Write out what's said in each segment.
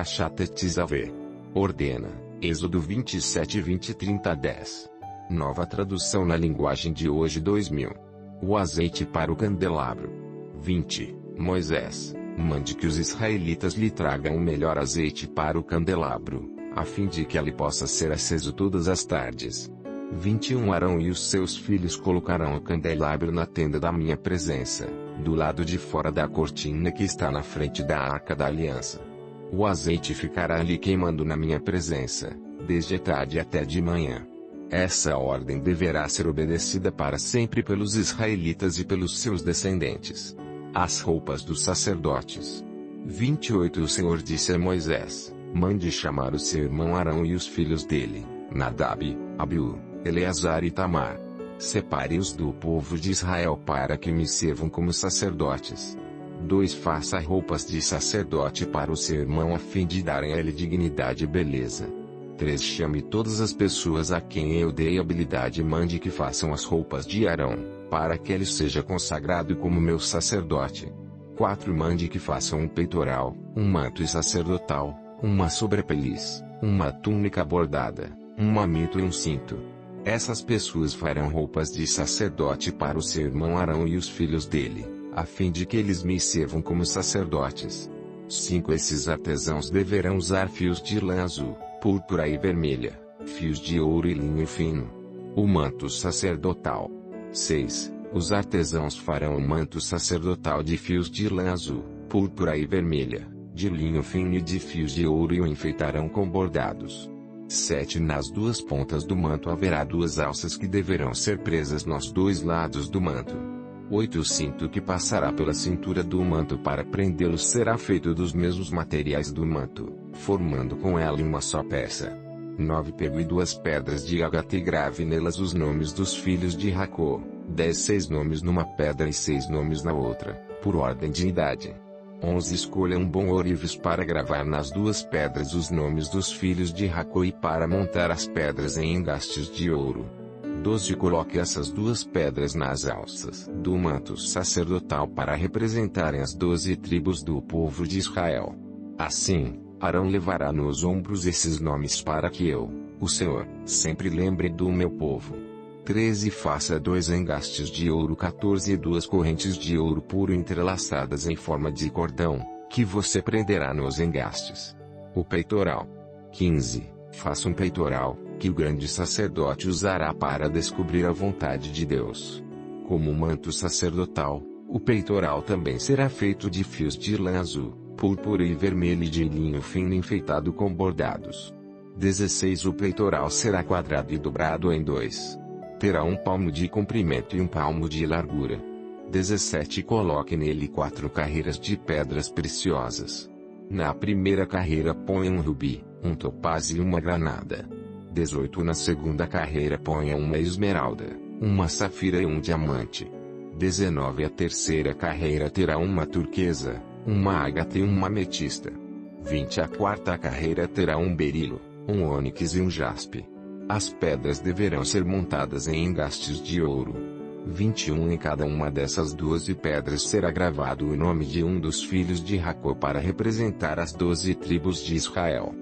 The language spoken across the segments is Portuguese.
Parashat-Tetzaveh. Ordena, Êxodo 27, 20, 30, 10. Nova tradução na linguagem de hoje 2000. O azeite para o candelabro. 20. Moisés, mande que os israelitas lhe tragam o melhor azeite para o candelabro, a fim de que ele possa ser aceso todas as tardes. 21. Arão e os seus filhos colocarão o candelabro na tenda da minha presença, do lado de fora da cortina que está na frente da arca da aliança. O azeite ficará ali queimando na minha presença, desde a tarde até de manhã. Essa ordem deverá ser obedecida para sempre pelos israelitas e pelos seus descendentes. As roupas dos sacerdotes. 28. O Senhor disse a Moisés, mande chamar o seu irmão Arão e os filhos dele, Nadab, Abiú, Eleazar e Tamar. Separe-os do povo de Israel para que me sirvam como sacerdotes. 2. Faça roupas de sacerdote para o seu irmão a fim de darem a ele dignidade e beleza. 3. Chame todas as pessoas a quem eu dei habilidade e mande que façam as roupas de Arão, para que ele seja consagrado como meu sacerdote. 4. Mande que façam um peitoral, um manto sacerdotal, uma sobrepeliz, uma túnica bordada, um manto e um cinto. Essas pessoas farão roupas de sacerdote para o seu irmão Arão e os filhos dele, a fim de que eles me sirvam como sacerdotes. 5. Esses artesãos deverão usar fios de lã azul, púrpura e vermelha, fios de ouro e linho fino. O manto sacerdotal. 6. Os artesãos farão o manto sacerdotal de fios de lã azul, púrpura e vermelha, de linho fino e de fios de ouro e o enfeitarão com bordados. 7. Nas duas pontas do manto haverá duas alças que deverão ser presas nos dois lados do manto. 8. O cinto que passará pela cintura do manto para prendê-lo será feito dos mesmos materiais do manto, formando com ela uma só peça. 9. Pegue duas pedras de ágata e grave nelas os nomes dos filhos de Jacó, 10. 6 nomes numa pedra e 6 nomes na outra, por ordem de idade. 11. Escolha um bom ourives para gravar nas duas pedras os nomes dos filhos de Jacó e para montar as pedras em engastes de ouro. 12. Coloque essas duas pedras nas alças do manto sacerdotal para representarem as 12 tribos do povo de Israel. Assim, Arão levará nos ombros esses nomes para que eu, o Senhor, sempre lembre do meu povo. 13. Faça 2 engastes de ouro 14 e 2 correntes de ouro puro entrelaçadas em forma de cordão, que você prenderá nos engastes. O peitoral. 15. Faça um peitoral, que o grande sacerdote usará para descobrir a vontade de Deus. Como manto sacerdotal, o peitoral também será feito de fios de lã azul, púrpura e vermelho e de linho fino enfeitado com bordados. 16. O peitoral será quadrado e dobrado em 2. Terá 1 palmo de comprimento e 1 palmo de largura. 17. Coloque nele 4 carreiras de pedras preciosas. Na primeira carreira ponha um rubi, um topázio e uma granada. 18. Na segunda carreira ponha uma esmeralda, uma safira e um diamante. 19. A terceira carreira terá uma turquesa, uma ágata e uma ametista. 20. A quarta carreira terá um berilo, um ônix e um jaspe. As pedras deverão ser montadas em engastes de ouro. 21. Em cada uma dessas 12 pedras será gravado o nome de um dos filhos de Jacó para representar as 12 tribos de Israel.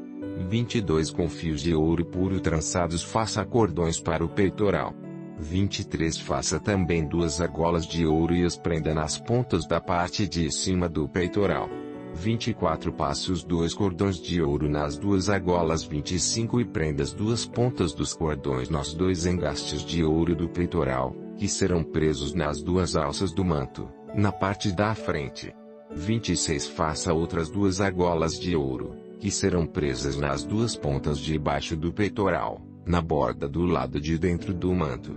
22. Com fios de ouro puro trançados faça cordões para o peitoral. 23. Faça também 2 argolas de ouro e as prenda nas pontas da parte de cima do peitoral. 24. Passe os 2 cordões de ouro nas 2 argolas. 25. E prenda as 2 pontas dos cordões nos 2 engastes de ouro do peitoral, que serão presos nas 2 alças do manto, na parte da frente. 26. Faça outras 2 argolas de ouro, que serão presas nas 2 pontas de baixo do peitoral, na borda do lado de dentro do manto.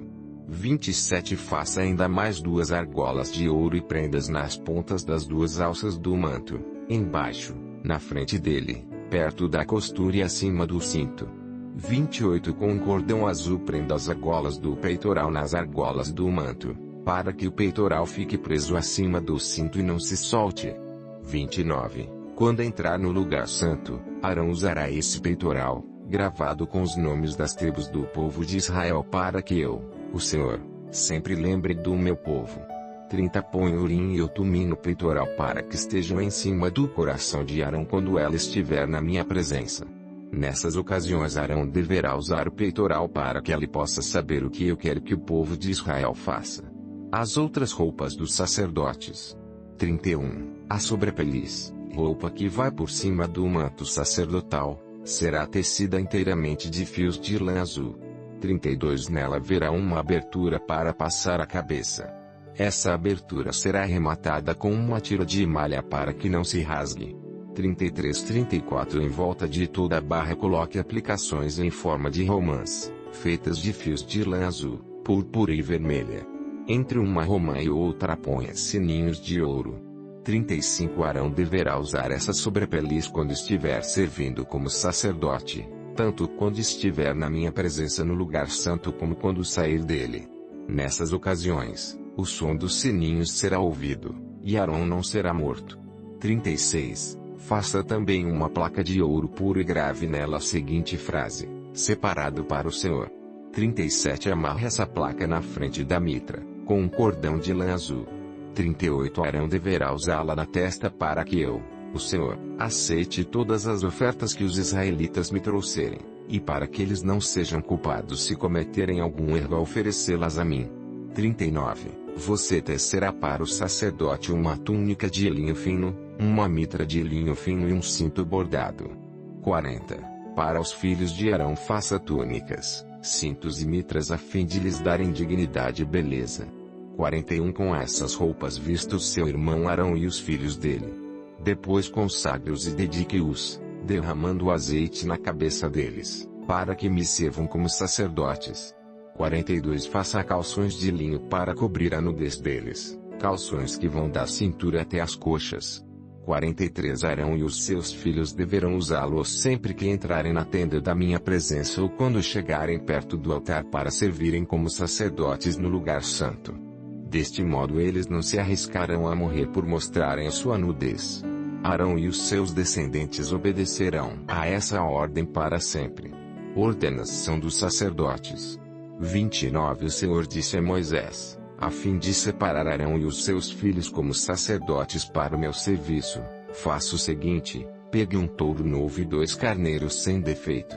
27. Faça ainda mais 2 argolas de ouro e prendas nas pontas das 2 alças do manto, embaixo, na frente dele, perto da costura e acima do cinto. 28. Com um cordão azul prenda as argolas do peitoral nas argolas do manto, para que o peitoral fique preso acima do cinto e não se solte. 29. Quando entrar no lugar santo, Arão usará esse peitoral, gravado com os nomes das tribos do povo de Israel para que eu, o Senhor, sempre lembre do meu povo. 30 Põe Urim e Tumim no peitoral para que estejam em cima do coração de Arão quando ela estiver na minha presença. Nessas ocasiões Arão deverá usar o peitoral para que ele possa saber o que eu quero que o povo de Israel faça. As outras roupas dos sacerdotes. 31. A sobrepeliz, roupa que vai por cima do manto sacerdotal, será tecida inteiramente de fios de lã azul. 32. Nela haverá uma abertura para passar a cabeça. Essa abertura será arrematada com uma tira de malha para que não se rasgue. 33. 34. Em volta de toda a barra coloque aplicações em forma de romãs, feitas de fios de lã azul, púrpura e vermelha. Entre uma romã e outra ponha sininhos de ouro. 35. Arão deverá usar essa sobrepeliz quando estiver servindo como sacerdote, tanto quando estiver na minha presença no lugar santo como quando sair dele. Nessas ocasiões, o som dos sininhos será ouvido, e Arão não será morto. 36. Faça também uma placa de ouro puro e grave nela a seguinte frase: separado para o Senhor. 37. Amarre essa placa na frente da mitra, com um cordão de lã azul. 38. Arão deverá usá-la na testa para que eu, o Senhor, aceite todas as ofertas que os israelitas me trouxerem, e para que eles não sejam culpados se cometerem algum erro ao oferecê-las a mim. 39. Você tecerá para o sacerdote uma túnica de linho fino, uma mitra de linho fino e um cinto bordado. 40. Para os filhos de Arão faça túnicas, cintos e mitras a fim de lhes darem dignidade e beleza. 41. Com essas roupas vistos seu irmão Arão e os filhos dele. Depois consagre-os e dedique-os, derramando azeite na cabeça deles, para que me sirvam como sacerdotes. 42. Faça calções de linho para cobrir a nudez deles, calções que vão da cintura até as coxas. 43. Arão e os seus filhos deverão usá-los sempre que entrarem na tenda da minha presença ou quando chegarem perto do altar para servirem como sacerdotes no lugar santo. Deste modo eles não se arriscarão a morrer por mostrarem a sua nudez. Arão e os seus descendentes obedecerão a essa ordem para sempre. Ordenação dos sacerdotes. 29. O Senhor disse a Moisés, a fim de separar Arão e os seus filhos como sacerdotes para o meu serviço, faça o seguinte: pegue um touro novo e 2 carneiros sem defeito.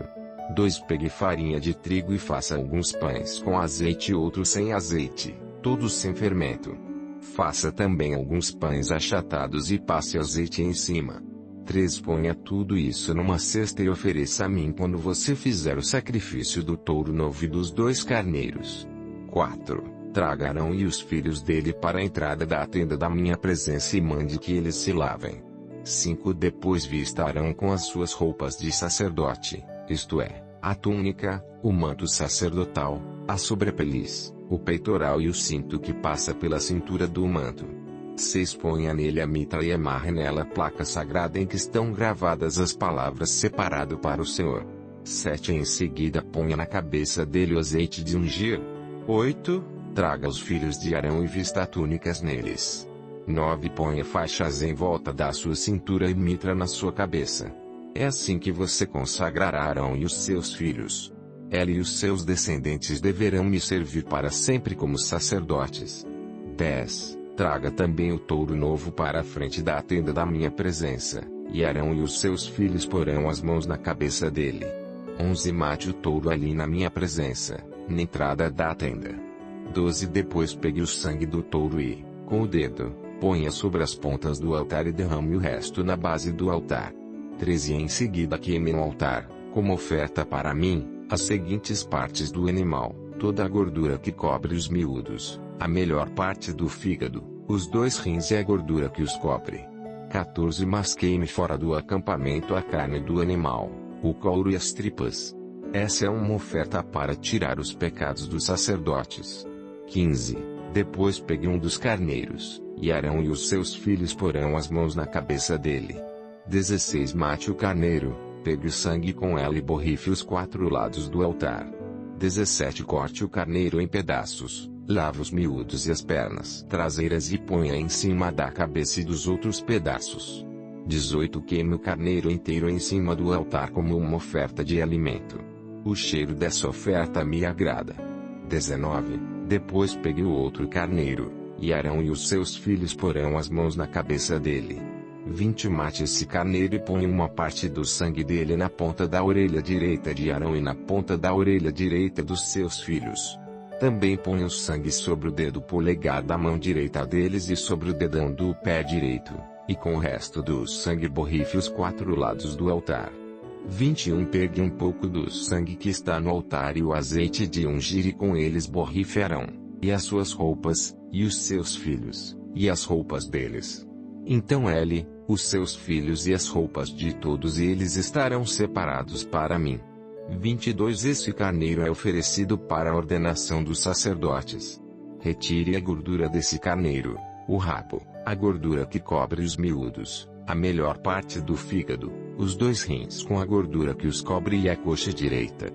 2. Pegue farinha de trigo e faça alguns pães com azeite e outros sem azeite, todos sem fermento. Faça também alguns pães achatados e passe azeite em cima. 3. Ponha tudo isso numa cesta e ofereça a mim quando você fizer o sacrifício do touro novo e dos 2 carneiros. 4. Traga Arão e os filhos dele para a entrada da tenda da minha presença e mande que eles se lavem. 5. Depois vista Arão com as suas roupas de sacerdote, isto é, a túnica, o manto sacerdotal, a sobrepeliz, o peitoral e o cinto que passa pela cintura do manto. 6. Ponha nele a mitra e amarre nela a placa sagrada em que estão gravadas as palavras separado para o Senhor. 7. Em seguida ponha na cabeça dele o azeite de ungir. 8. Traga os filhos de Arão e vista túnicas neles. 9. Ponha faixas em volta da sua cintura e mitra na sua cabeça. É assim que você consagrará Arão e os seus filhos. Ele e os seus descendentes deverão me servir para sempre como sacerdotes. 10. Traga também o touro novo para a frente da tenda da minha presença, e Arão e os seus filhos porão as mãos na cabeça dele. 11. Mate o touro ali na minha presença, na entrada da tenda. 12. Depois pegue o sangue do touro e, com o dedo, ponha sobre as pontas do altar e derrame o resto na base do altar. 13. Em seguida queime no altar, como oferta para mim, as seguintes partes do animal, toda a gordura que cobre os miúdos, a melhor parte do fígado, os 2 rins e a gordura que os cobre. 14. Mas queime fora do acampamento a carne do animal, o couro e as tripas. Essa é uma oferta para tirar os pecados dos sacerdotes. 15. Depois pegue um dos carneiros, e Arão e os seus filhos porão as mãos na cabeça dele. 16. Mate o carneiro, pegue o sangue com ela e borrife os 4 lados do altar. 17. Corte o carneiro em pedaços, lave os miúdos e as pernas traseiras e ponha em cima da cabeça e dos outros pedaços. 18. Queime o carneiro inteiro em cima do altar como uma oferta de alimento. O cheiro dessa oferta me agrada. 19. Depois pegue o outro carneiro, E Arão e os seus filhos porão as mãos na cabeça dele. 20 Mate esse carneiro e põe uma parte do sangue dele na ponta da orelha direita de Arão e na ponta da orelha direita dos seus filhos. Também põe o sangue sobre o dedo polegar da mão direita deles e sobre o dedão do pé direito, e com o resto do sangue borrife os 4 lados do altar. 21 Pegue um pouco do sangue que está no altar e o azeite de ungir e com eles borrife Arão, e as suas roupas, e os seus filhos, e as roupas deles. Então ele, os seus filhos e as roupas de todos eles estarão separados para mim. 22 Esse carneiro é oferecido para a ordenação dos sacerdotes. Retire a gordura desse carneiro, o rabo, a gordura que cobre os miúdos, a melhor parte do fígado, os 2 rins com a gordura que os cobre e a coxa direita.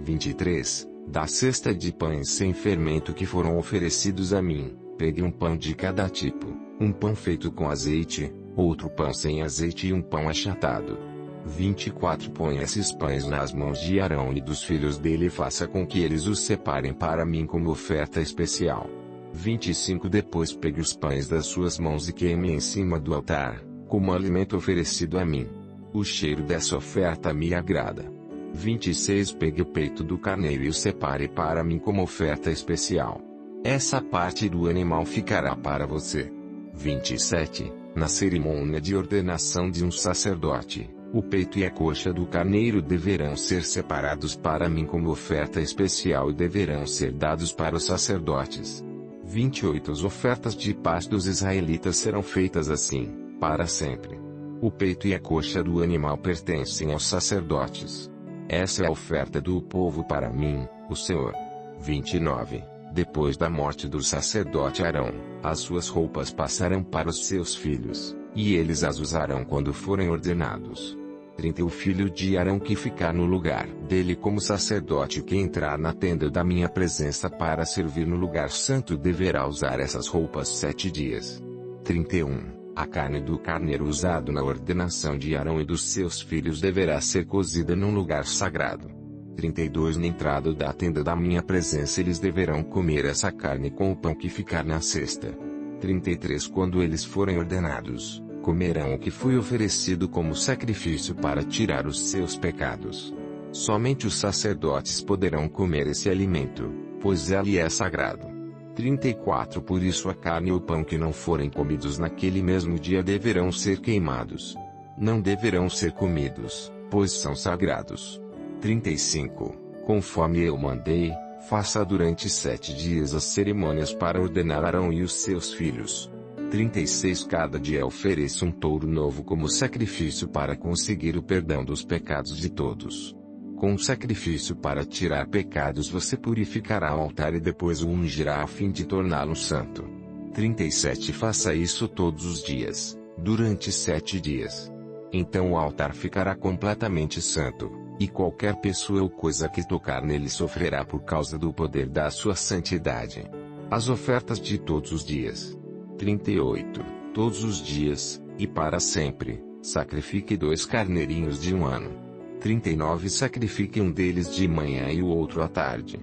23 Da cesta de pães sem fermento que foram oferecidos a mim, pegue um pão de cada tipo, um pão feito com azeite, outro pão sem azeite e um pão achatado. 24 Põe esses pães nas mãos de Arão e dos filhos dele e faça com que eles os separem para mim como oferta especial. 25 Depois pegue os pães das suas mãos e queime em cima do altar, como alimento oferecido a mim. O cheiro dessa oferta me agrada. 26 Pegue o peito do carneiro e o separe para mim como oferta especial. Essa parte do animal ficará para você. 27 Na cerimônia de ordenação de um sacerdote, o peito e a coxa do carneiro deverão ser separados para mim como oferta especial e deverão ser dados para os sacerdotes. 28 As ofertas de paz dos israelitas serão feitas assim, para sempre. O peito e a coxa do animal pertencem aos sacerdotes. Essa é a oferta do povo para mim, o Senhor. 29 Depois da morte do sacerdote Arão, as suas roupas passarão para os seus filhos, e eles as usarão quando forem ordenados. 30 O filho de Arão que ficar no lugar dele como sacerdote que entrar na tenda da minha presença para servir no lugar santo deverá usar essas roupas 7 dias. 31 A carne do carneiro usado na ordenação de Arão e dos seus filhos deverá ser cozida num lugar sagrado. 32 Na entrada da tenda da minha presença eles deverão comer essa carne com o pão que ficar na cesta. 33 Quando eles forem ordenados, comerão o que foi oferecido como sacrifício para tirar os seus pecados. Somente os sacerdotes poderão comer esse alimento, pois ele é sagrado. 34 Por isso a carne e o pão que não forem comidos naquele mesmo dia deverão ser queimados. Não deverão ser comidos, pois são sagrados. 35 Conforme eu mandei, faça durante 7 dias as cerimônias para ordenar Arão e os seus filhos. 36 Cada dia ofereça um touro novo como sacrifício para conseguir o perdão dos pecados de todos. Com o sacrifício para tirar pecados você purificará o altar e depois o ungirá a fim de torná-lo santo. 37 Faça isso todos os dias, durante 7 dias. Então o altar ficará completamente santo, e qualquer pessoa ou coisa que tocar nele sofrerá por causa do poder da sua santidade. As ofertas de todos os dias. 38 Todos os dias, e para sempre, sacrifique 2 carneirinhos de 1 ano. 39 Sacrifique um deles de manhã e o outro à tarde.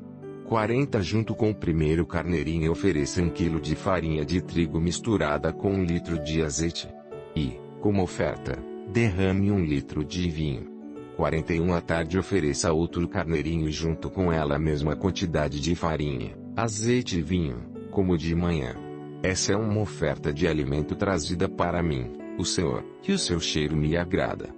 40 Junto com o primeiro carneirinho ofereça 1 quilo de farinha de trigo misturada com 1 litro de azeite. E, como oferta, derrame 1 litro de vinho. 41 À tarde ofereça outro carneirinho junto com ela a mesma quantidade de farinha, azeite e vinho, como de manhã. Essa é uma oferta de alimento trazida para mim, o Senhor, que o seu cheiro me agrada.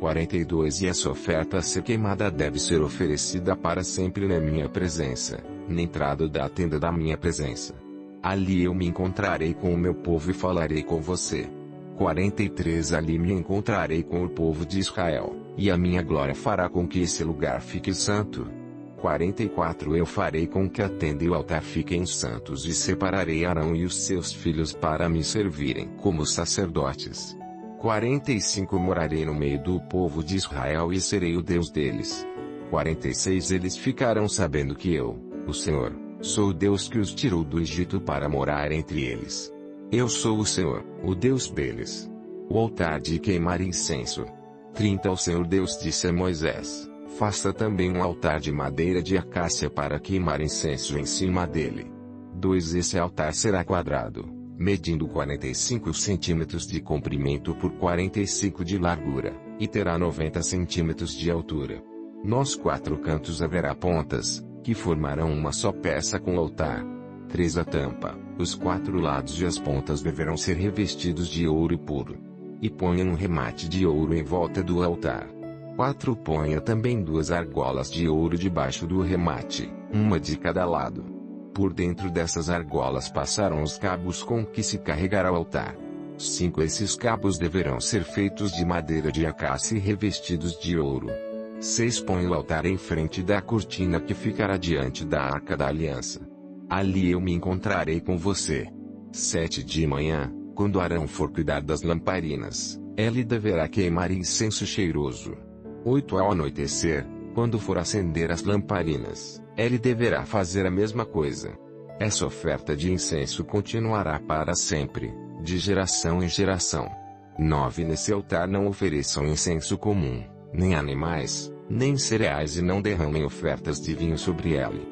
42 E essa oferta a ser queimada deve ser oferecida para sempre na minha presença, na entrada da tenda da minha presença. Ali eu me encontrarei com o meu povo e falarei com você. 43 Ali me encontrarei com o povo de Israel, e a minha glória fará com que esse lugar fique santo. 44 Eu farei com que a tenda e o altar fiquem santos e separarei Arão e os seus filhos para me servirem como sacerdotes. 45 Morarei no meio do povo de Israel e serei o Deus deles. 46 Eles ficarão sabendo que eu, o Senhor, sou o Deus que os tirou do Egito para morar entre eles. Eu sou o Senhor, o Deus deles. O altar de queimar incenso. 30 O Senhor Deus disse a Moisés: faça também um altar de madeira de acácia para queimar incenso em cima dele. 2. Esse altar será quadrado, medindo 45 centímetros de comprimento por 45 de largura, e terá 90 centímetros de altura. Nos 4 cantos haverá pontas, que formarão uma só peça com o altar. 3. A tampa, os 4 lados e as pontas deverão ser revestidos de ouro puro. E ponha um remate de ouro em volta do altar. 4. Ponha também 2 argolas de ouro debaixo do remate, uma de cada lado. Por dentro dessas argolas passarão os cabos com que se carregará o altar. 5. Esses cabos deverão ser feitos de madeira de acácia e revestidos de ouro. 6. Põe o altar em frente da cortina que ficará diante da Arca da Aliança. Ali eu me encontrarei com você. 7. De manhã, quando Arão for cuidar das lamparinas, ele deverá queimar incenso cheiroso. 8. Ao anoitecer, quando for acender as lamparinas, ele deverá fazer a mesma coisa. Essa oferta de incenso continuará para sempre, de geração em geração. 9. Nesse altar não ofereçam incenso comum, nem animais, nem cereais e não derramem ofertas de vinho sobre ele.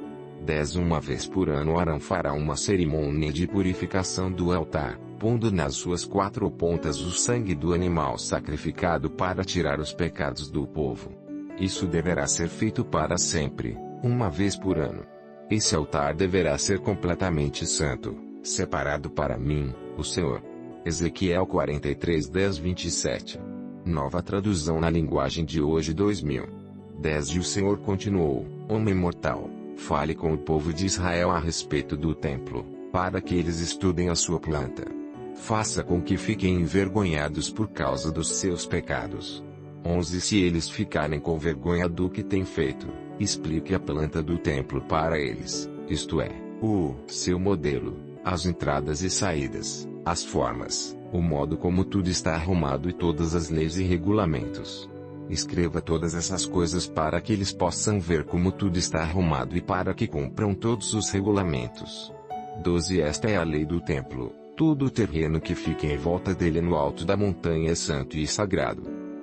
10. Uma vez por ano Arão fará uma cerimônia de purificação do altar, pondo nas suas 4 pontas o sangue do animal sacrificado para tirar os pecados do povo. Isso deverá ser feito para sempre, uma vez por ano. Esse altar deverá ser completamente santo, separado para mim, o Senhor. Ezequiel 43:10-27. Nova tradução na linguagem de hoje 2000. 10. E o Senhor continuou: Homem mortal, fale com o povo de Israel a respeito do templo, para que eles estudem a sua planta. Faça com que fiquem envergonhados por causa dos seus pecados. 11. Se eles ficarem com vergonha do que têm feito, explique a planta do templo para eles, isto é, o seu modelo, as entradas e saídas, as formas, o modo como tudo está arrumado e todas as leis e regulamentos. Escreva todas essas coisas para que eles possam ver como tudo está arrumado e para que cumpram todos os regulamentos. 12. Esta é a lei do templo: todo o terreno que fica em volta dele no alto da montanha é santo e sagrado.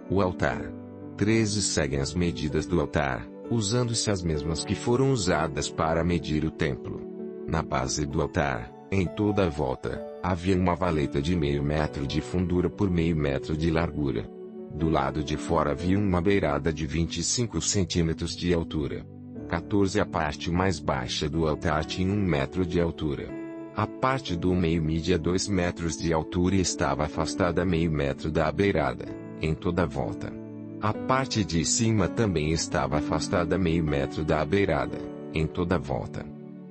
O altar. 13. Seguem as medidas do altar, usando-se as mesmas que foram usadas para medir o templo. Na base do altar, em toda a volta, havia uma valeta de 0,5 metro de fundura por 0,5 metro de largura. Do lado de fora havia uma beirada de 25 centímetros de altura. 14. A parte mais baixa do altar tinha 1 metro de altura. A parte do meio media 2 metros de altura e estava afastada 0,5 metro da beirada, em toda a volta. A parte de cima também estava afastada 0,5 metro da beirada, em toda a volta.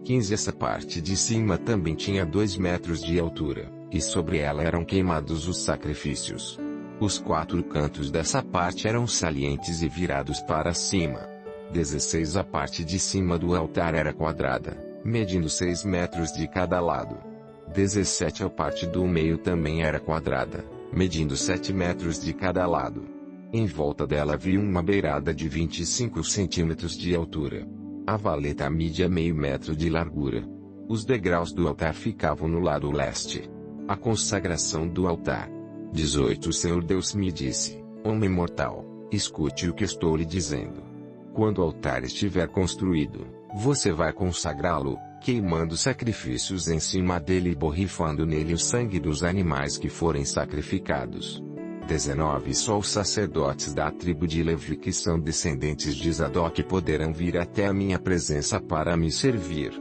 15. Essa parte de cima também tinha 2 metros de altura, e sobre ela eram queimados os sacrifícios. Os 4 cantos dessa parte eram salientes e virados para cima. 16. A parte de cima do altar era quadrada, medindo 6 metros de cada lado. 17. A parte do meio também era quadrada, medindo 7 metros de cada lado. Em volta dela havia uma beirada de 25 centímetros de altura. A valeta media 0,5 metro de largura. Os degraus do altar ficavam no lado leste. A consagração do altar. 18. O Senhor Deus me disse: Homem mortal, escute o que estou lhe dizendo. Quando o altar estiver construído, você vai consagrá-lo, queimando sacrifícios em cima dele e borrifando nele o sangue dos animais que forem sacrificados. 19. Só os sacerdotes da tribo de Levi, que são descendentes de Zadok, poderão vir até a minha presença para me servir.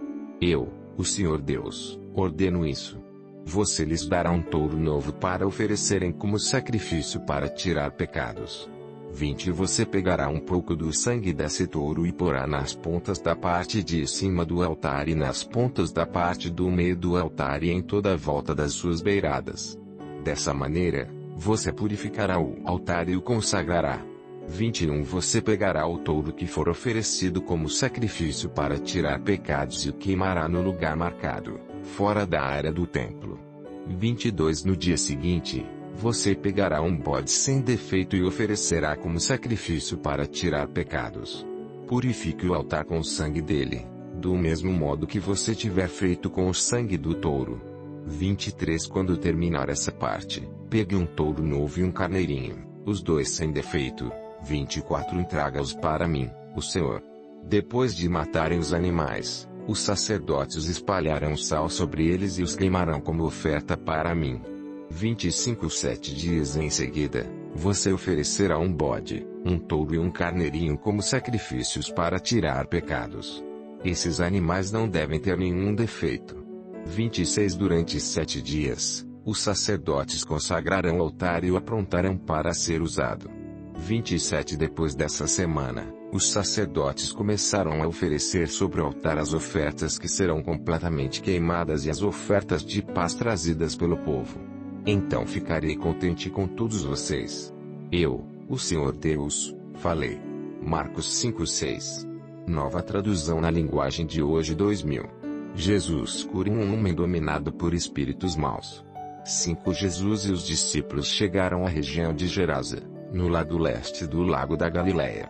Eu, o Senhor Deus, ordeno isso. Você lhes dará um touro novo para oferecerem como sacrifício para tirar pecados. 20. Você pegará um pouco do sangue desse touro e porá nas pontas da parte de cima do altar e nas pontas da parte do meio do altar e em toda a volta das suas beiradas. Dessa maneira, você purificará o altar e o consagrará. 21. Você pegará o touro que for oferecido como sacrifício para tirar pecados e o queimará no lugar marcado, fora da área do templo. 22. No dia seguinte, você pegará um bode sem defeito e oferecerá como sacrifício para tirar pecados. Purifique o altar com o sangue dele, do mesmo modo que você tiver feito com o sangue do touro. 23. Quando terminar essa parte, pegue um touro novo e um carneirinho, os dois sem defeito. 24. Traga-os para mim, o Senhor. Depois de matarem os animais, Os sacerdotes espalharão sal sobre eles e os queimarão como oferta para mim. 25 7 dias em seguida, você oferecerá um bode, um touro e um carneirinho como sacrifícios para tirar pecados. Esses animais não devem ter nenhum defeito. 26 Durante 7 dias, os sacerdotes consagrarão o altar e o aprontarão para ser usado. 27 Depois dessa semana, os sacerdotes começaram a oferecer sobre o altar as ofertas que serão completamente queimadas e as ofertas de paz trazidas pelo povo. Então ficarei contente com todos vocês. Eu, o Senhor Deus, falei. Marcos 5:6. Nova tradução na linguagem de hoje 2000. Jesus cura um homem dominado por espíritos maus. 5 Jesus e os discípulos chegaram à região de Gerasa, no lado leste do lago da Galileia.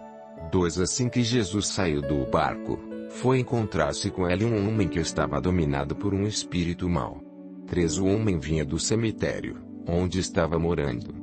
2 Assim que Jesus saiu do barco, foi encontrar-se com ele um homem que estava dominado por um espírito mau. 3 O homem vinha do cemitério, onde estava morando.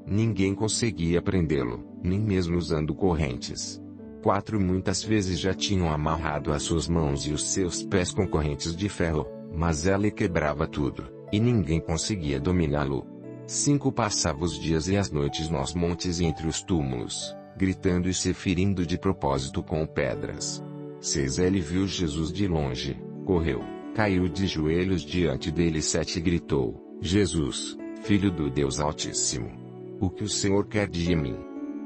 Ninguém conseguia prendê-lo, nem mesmo usando correntes. 4 Muitas vezes já tinham amarrado as suas mãos e os seus pés com correntes de ferro, mas ele quebrava tudo, e ninguém conseguia dominá-lo. 5 Passava os dias e as noites nos montes e entre os túmulos, gritando e se ferindo de propósito com pedras. 6 Ele viu Jesus de longe, correu, caiu de joelhos diante dele. 7 Gritou: Jesus, Filho do Deus Altíssimo, o que o Senhor quer de mim?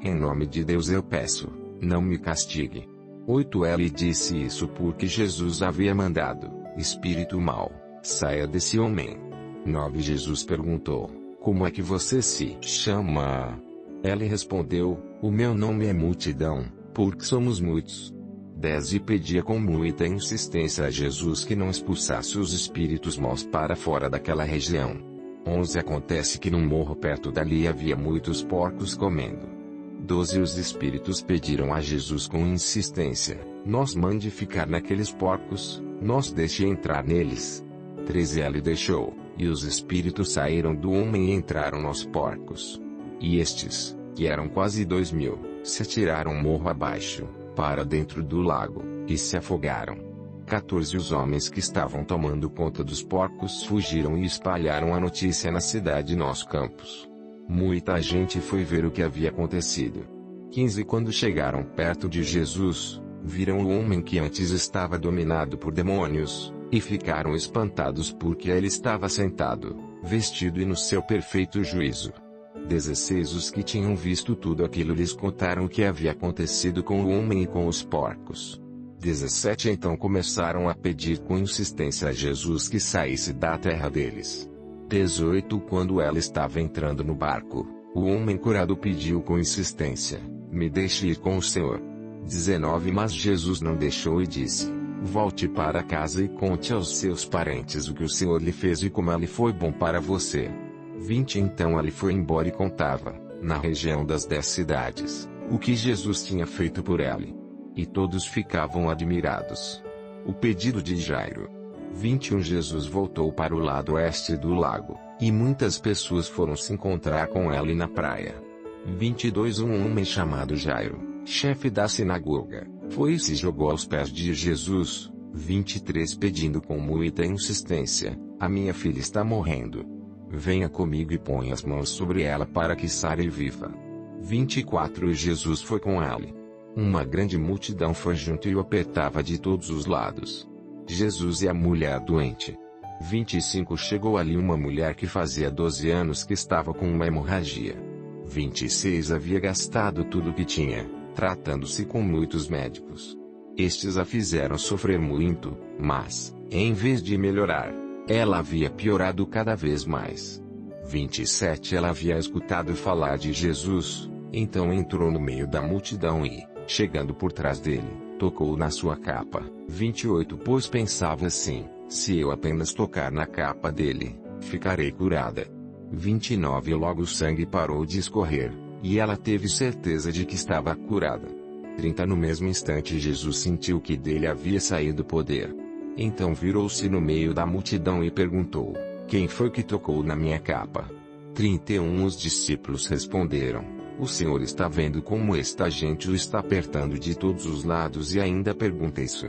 Em nome de Deus eu peço, não me castigue. 8 Ele disse isso porque Jesus havia mandado: Espírito mau, saia desse homem. 9 Jesus perguntou: Como é que você se chama? Ele respondeu: O meu nome é Multidão, porque somos muitos. 10 E pedia com muita insistência a Jesus que não expulsasse os espíritos maus para fora daquela região. 11 Acontece que num morro perto dali havia muitos porcos comendo. 12 Os espíritos pediram a Jesus com insistência: Nos mande ficar naqueles porcos, nos deixe entrar neles. 13 Ele deixou, e os espíritos saíram do homem e entraram nos porcos. E estes, que eram quase 2000, se atiraram morro abaixo, para dentro do lago, e se afogaram. 14 Os homens que estavam tomando conta dos porcos fugiram e espalharam a notícia na cidade e nos campos. Muita gente foi ver o que havia acontecido. 15 Quando chegaram perto de Jesus, viram o homem que antes estava dominado por demônios, e ficaram espantados porque ele estava sentado, vestido e no seu perfeito juízo. 16 Os que tinham visto tudo aquilo lhes contaram o que havia acontecido com o homem e com os porcos. 17 Então começaram a pedir com insistência a Jesus que saísse da terra deles. 18 Quando ela estava entrando no barco, o homem curado pediu com insistência: Me deixe ir com o Senhor. 19 Mas Jesus não deixou e disse: Volte para casa e conte aos seus parentes o que o Senhor lhe fez e como ele foi bom para você. 20 Então ele foi embora e contava, na região das 10 cidades, o que Jesus tinha feito por ele. E todos ficavam admirados. O pedido de Jairo. 21 Jesus voltou para o lado oeste do lago, e muitas pessoas foram se encontrar com ele na praia. 22 Um homem chamado Jairo, chefe da sinagoga, foi e se jogou aos pés de Jesus. 23 Pedindo com muita insistência: A minha filha está morrendo. Venha comigo e põe as mãos sobre ela para que sare e viva. 24 E Jesus foi com ele. Uma grande multidão foi junto e o apertava de todos os lados. Jesus e a mulher doente. 25 Chegou ali uma mulher que fazia 12 anos que estava com uma hemorragia. 26 Havia gastado tudo o que tinha, tratando-se com muitos médicos. Estes a fizeram sofrer muito, mas, em vez de melhorar, ela havia piorado cada vez mais. 27 Ela havia escutado falar de Jesus, então entrou no meio da multidão e, chegando por trás dele, tocou na sua capa. 28 Pois pensava assim: se eu apenas tocar na capa dele, ficarei curada. 29 Logo o sangue parou de escorrer, e ela teve certeza de que estava curada. 30 No mesmo instante Jesus sentiu que dele havia saído poder. Então virou-se no meio da multidão e perguntou: Quem foi que tocou na minha capa? 31 Os discípulos responderam: O Senhor está vendo como esta gente o está apertando de todos os lados e ainda pergunta isso.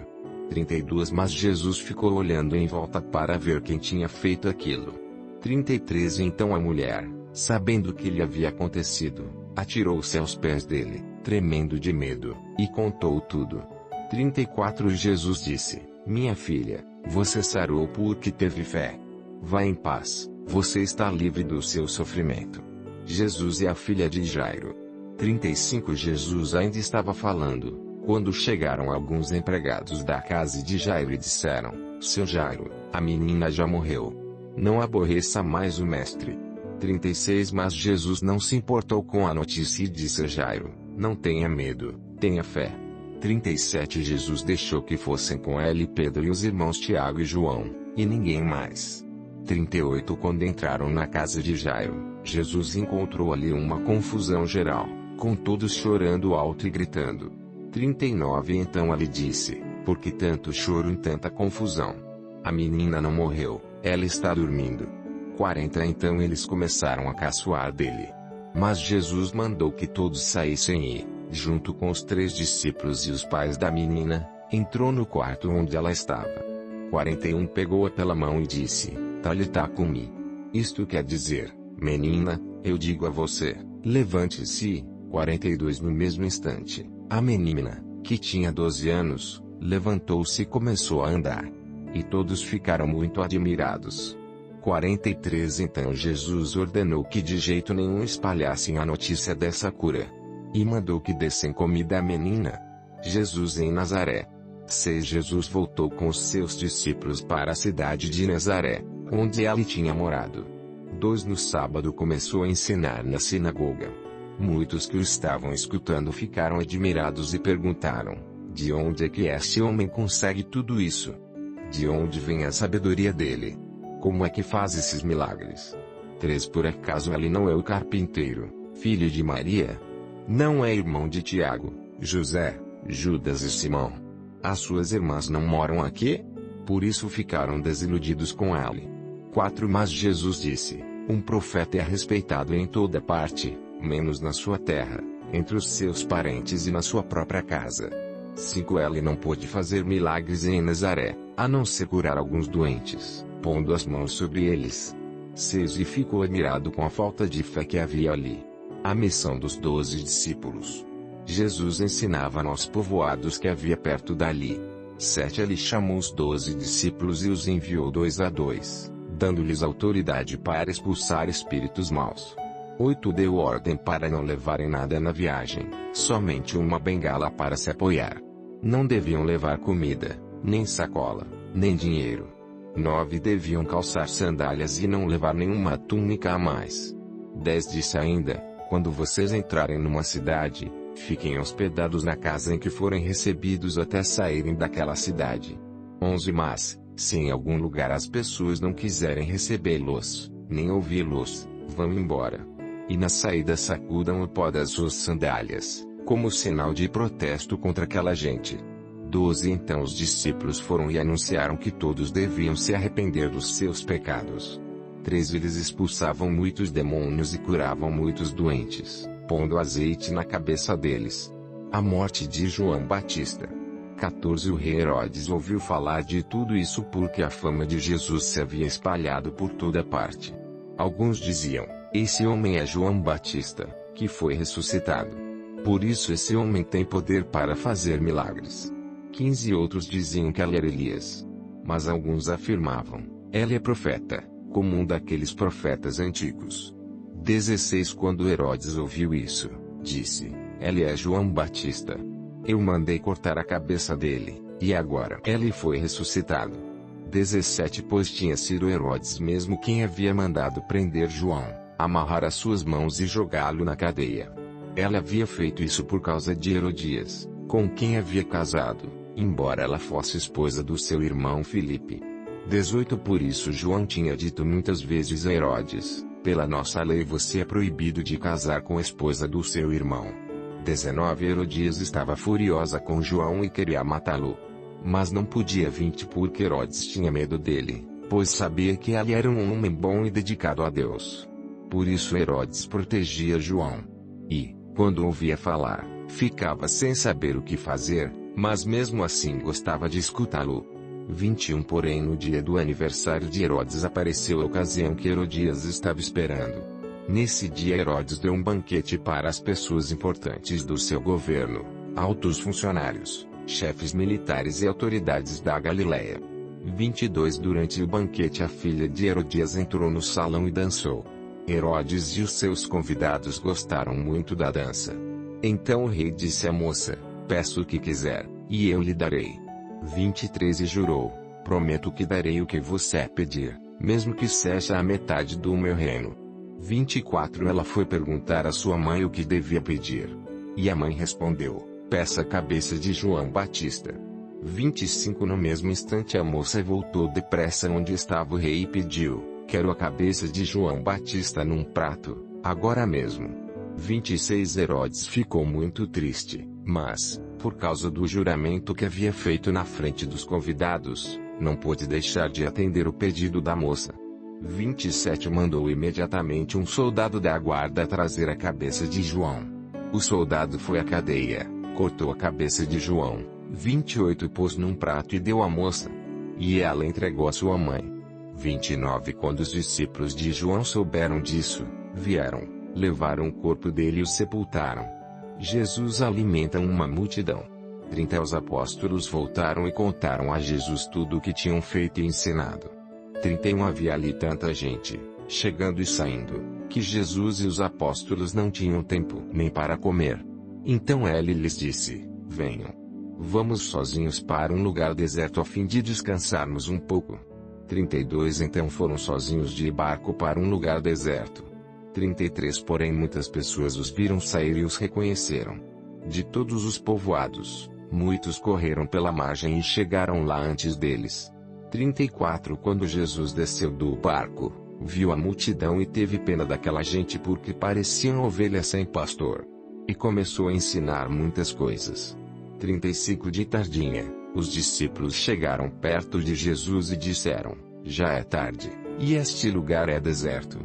32 Mas Jesus ficou olhando em volta para ver quem tinha feito aquilo. 33 Então a mulher, sabendo o que lhe havia acontecido, atirou-se aos pés dele, tremendo de medo, e contou tudo. 34 Jesus disse: Minha filha, você sarou porque teve fé. Vá em paz, você está livre do seu sofrimento. Jesus e a filha de Jairo. 35 Jesus ainda estava falando, quando chegaram alguns empregados da casa de Jairo e disseram: Seu Jairo, a menina já morreu. Não aborreça mais o mestre. 36 Mas Jesus não se importou com a notícia e disse a Jairo: Não tenha medo, tenha fé. 37 Jesus deixou que fossem com ele Pedro e os irmãos Tiago e João, e ninguém mais. 38 Quando entraram na casa de Jairo, Jesus encontrou ali uma confusão geral, com todos chorando alto e gritando. 39 Então ele disse: Por que tanto choro e tanta confusão? A menina não morreu, ela está dormindo. 40 Então eles começaram a caçoar dele. Mas Jesus mandou que todos saíssem e, junto com os 3 discípulos e os pais da menina, entrou no quarto onde ela estava. 41 Pegou-a pela mão e disse: Talitá cumi. Isto quer dizer: Menina, eu digo a você, levante-se. 42 No mesmo instante, a menina, que tinha 12 anos, levantou-se e começou a andar. E todos ficaram muito admirados. 43 Então Jesus ordenou que de jeito nenhum espalhassem a notícia dessa cura. E mandou que dessem comida à menina. Jesus em Nazaré. 6 Jesus voltou com os seus discípulos para a cidade de Nazaré, onde ele tinha morado. 2 No sábado começou a ensinar na sinagoga. Muitos que o estavam escutando ficaram admirados e perguntaram: De onde é que este homem consegue tudo isso? De onde vem a sabedoria dele? Como é que faz esses milagres? 3 Por acaso ele não é o carpinteiro, filho de Maria? Não é irmão de Tiago, José, Judas e Simão? As suas irmãs não moram aqui? Por isso ficaram desiludidos com ele. 4 Mas Jesus disse: Um profeta é respeitado em toda parte, menos na sua terra, entre os seus parentes e na sua própria casa. 5 Ele não pôde fazer milagres em Nazaré, a não ser curar alguns doentes, pondo as mãos sobre eles. 6 E ficou admirado com a falta de fé que havia ali. A missão dos 12 discípulos. Jesus ensinava nos povoados que havia perto dali. 7 Ele chamou os 12 discípulos e os enviou 2 a 2, dando-lhes autoridade para expulsar espíritos maus. 8 Deu ordem para não levarem nada na viagem, somente uma bengala para se apoiar. Não deviam levar comida, nem sacola, nem dinheiro. 9 Deviam calçar sandálias e não levar nenhuma túnica a mais. 10 Disse ainda: Quando vocês entrarem numa cidade, fiquem hospedados na casa em que forem recebidos até saírem daquela cidade. 11 Mas, se em algum lugar as pessoas não quiserem recebê-los, nem ouvi-los, vão embora. E na saída sacudam o pó das suas sandálias, como sinal de protesto contra aquela gente. 12 Então os discípulos foram e anunciaram que todos deviam se arrepender dos seus pecados. 13 Eles expulsavam muitos demônios e curavam muitos doentes, pondo azeite na cabeça deles. A morte de João Batista. 14 O rei Herodes ouviu falar de tudo isso porque a fama de Jesus se havia espalhado por toda parte. Alguns diziam: Esse homem é João Batista, que foi ressuscitado. Por isso esse homem tem poder para fazer milagres. 15 Outros diziam que ele era Elias. Mas alguns afirmavam: Ele é profeta, como um daqueles profetas antigos. 16 Quando Herodes ouviu isso, disse: Ele é João Batista. Eu mandei cortar a cabeça dele, e agora ele foi ressuscitado. 17 Pois tinha sido Herodes mesmo quem havia mandado prender João, amarrar as suas mãos e jogá-lo na cadeia. Ela havia feito isso por causa de Herodias, com quem havia casado, embora ela fosse esposa do seu irmão Filipe. 18 Por isso João tinha dito muitas vezes a Herodes: Pela nossa lei você é proibido de casar com a esposa do seu irmão. 19 Herodias estava furiosa com João e queria matá-lo. Mas não podia. 20 Porque Herodes tinha medo dele, pois sabia que ele era um homem bom e dedicado a Deus. Por isso Herodes protegia João. E, quando ouvia falar, ficava sem saber o que fazer, mas mesmo assim gostava de escutá-lo. 21 Porém no dia do aniversário de Herodes apareceu a ocasião que Herodias estava esperando. Nesse dia Herodes deu um banquete para as pessoas importantes do seu governo, altos funcionários, chefes militares e autoridades da Galileia. 22 Durante o banquete a filha de Herodias entrou no salão e dançou. Herodes e os seus convidados gostaram muito da dança. Então o rei disse à moça: peço o que quiser, e eu lhe darei. 23 E jurou: prometo que darei o que você pedir, mesmo que seja a metade do meu reino. 24 Ela foi perguntar à sua mãe o que devia pedir. E a mãe respondeu: peça a cabeça de João Batista. 25 No mesmo instante a moça voltou depressa onde estava o rei e pediu: quero a cabeça de João Batista num prato, agora mesmo. 26 Herodes ficou muito triste, mas, por causa do juramento que havia feito na frente dos convidados, não pôde deixar de atender o pedido da moça. 27 Mandou imediatamente um soldado da guarda trazer a cabeça de João. O soldado foi à cadeia, cortou a cabeça de João. 28 Pôs num prato e deu à moça. E ela entregou à sua mãe. 29 Quando os discípulos de João souberam disso, vieram, levaram o corpo dele e o sepultaram. Jesus alimenta uma multidão. 30 Os apóstolos voltaram e contaram a Jesus tudo o que tinham feito e ensinado. 31 Havia ali tanta gente, chegando e saindo, que Jesus e os apóstolos não tinham tempo nem para comer. Então ele lhes disse: venham. Vamos sozinhos para um lugar deserto a fim de descansarmos um pouco. 32 Então foram sozinhos de barco para um lugar deserto. 33 Porém muitas pessoas os viram sair e os reconheceram. De todos os povoados, muitos correram pela margem e chegaram lá antes deles. 34 Quando Jesus desceu do barco, viu a multidão e teve pena daquela gente porque pareciam ovelhas sem pastor. E começou a ensinar muitas coisas. 35 De tardinha, os discípulos chegaram perto de Jesus e disseram: já é tarde, e este lugar é deserto.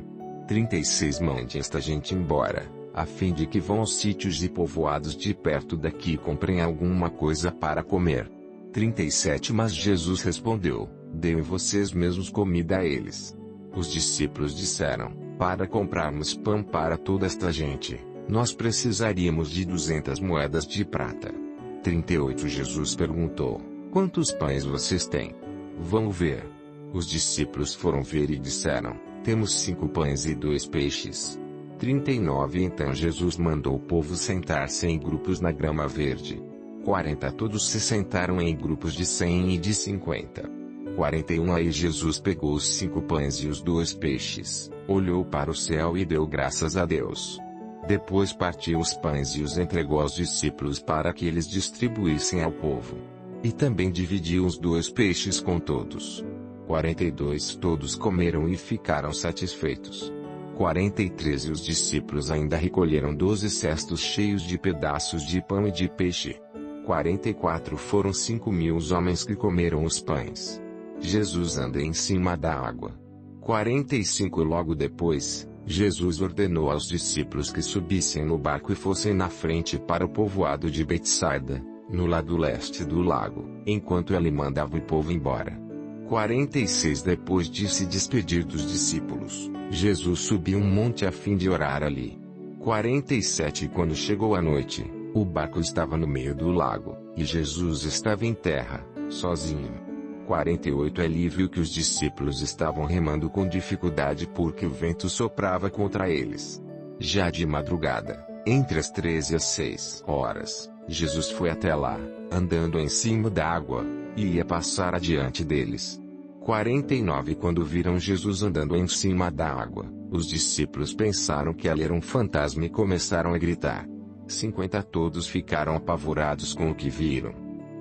36 Mande esta gente embora, a fim de que vão aos sítios e povoados de perto daqui e comprem alguma coisa para comer. 37 Mas Jesus respondeu: deem vocês mesmos comida a eles. Os discípulos disseram: para comprarmos pão para toda esta gente, nós precisaríamos de 200 moedas de prata. 38 Jesus perguntou: quantos pães vocês têm? Vão ver. Os discípulos foram ver e disseram: temos 5 pães e 2 peixes. 39 Então Jesus mandou o povo sentar-se em grupos na grama verde. 40 Todos se sentaram em grupos de 100 e de 50. 41 Aí Jesus pegou os 5 pães e os 2 peixes, olhou para o céu e deu graças a Deus. Depois partiu os pães e os entregou aos discípulos para que eles distribuíssem ao povo. E também dividiu os 2 peixes com todos. 42 Todos comeram e ficaram satisfeitos. 43 E os discípulos ainda recolheram 12 cestos cheios de pedaços de pão e de peixe. 44 Foram 5.000 os homens que comeram os pães. Jesus anda em cima da água. 45 Logo depois, Jesus ordenou aos discípulos que subissem no barco e fossem na frente para o povoado de Betsaida, no lado leste do lago, enquanto ele mandava o povo embora. 46 Depois de se despedir dos discípulos, Jesus subiu um monte a fim de orar ali. 47 Quando chegou a noite, o barco estava no meio do lago, e Jesus estava em terra, sozinho. 48 Ele viu que os discípulos estavam remando com dificuldade porque o vento soprava contra eles. Já de madrugada, entre as 13 e as 6 horas, Jesus foi até lá, andando em cima da água, e ia passar adiante deles. 49 Quando viram Jesus andando em cima da água, os discípulos pensaram que ele era um fantasma e começaram a gritar. 50 Todos ficaram apavorados com o que viram.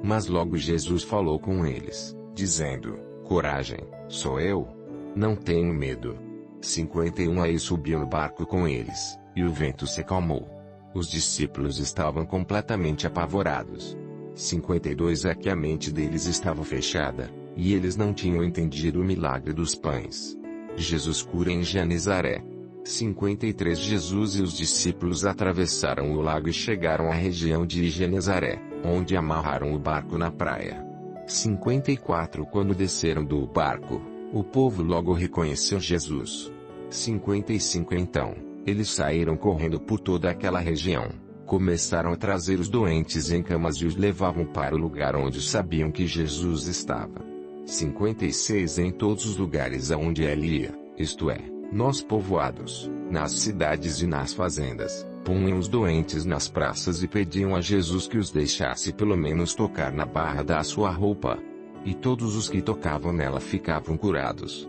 Mas logo Jesus falou com eles, dizendo: coragem, sou eu. Não tenham medo. 51 Aí subiu no barco com eles, e o vento se acalmou. Os discípulos estavam completamente apavorados. 52 É que a mente deles estava fechada, e eles não tinham entendido o milagre dos pães. Jesus cura em Genezaré. 53 Jesus e os discípulos atravessaram o lago e chegaram à região de Genezaré, onde amarraram o barco na praia. 54 Quando desceram do barco, o povo logo reconheceu Jesus. 55 Então, eles saíram correndo por toda aquela região, começaram a trazer os doentes em camas e os levavam para o lugar onde sabiam que Jesus estava. 56 Em todos os lugares aonde ele ia, isto é, nos povoados, nas cidades e nas fazendas, punham os doentes nas praças e pediam a Jesus que os deixasse pelo menos tocar na barra da sua roupa. E todos os que tocavam nela ficavam curados.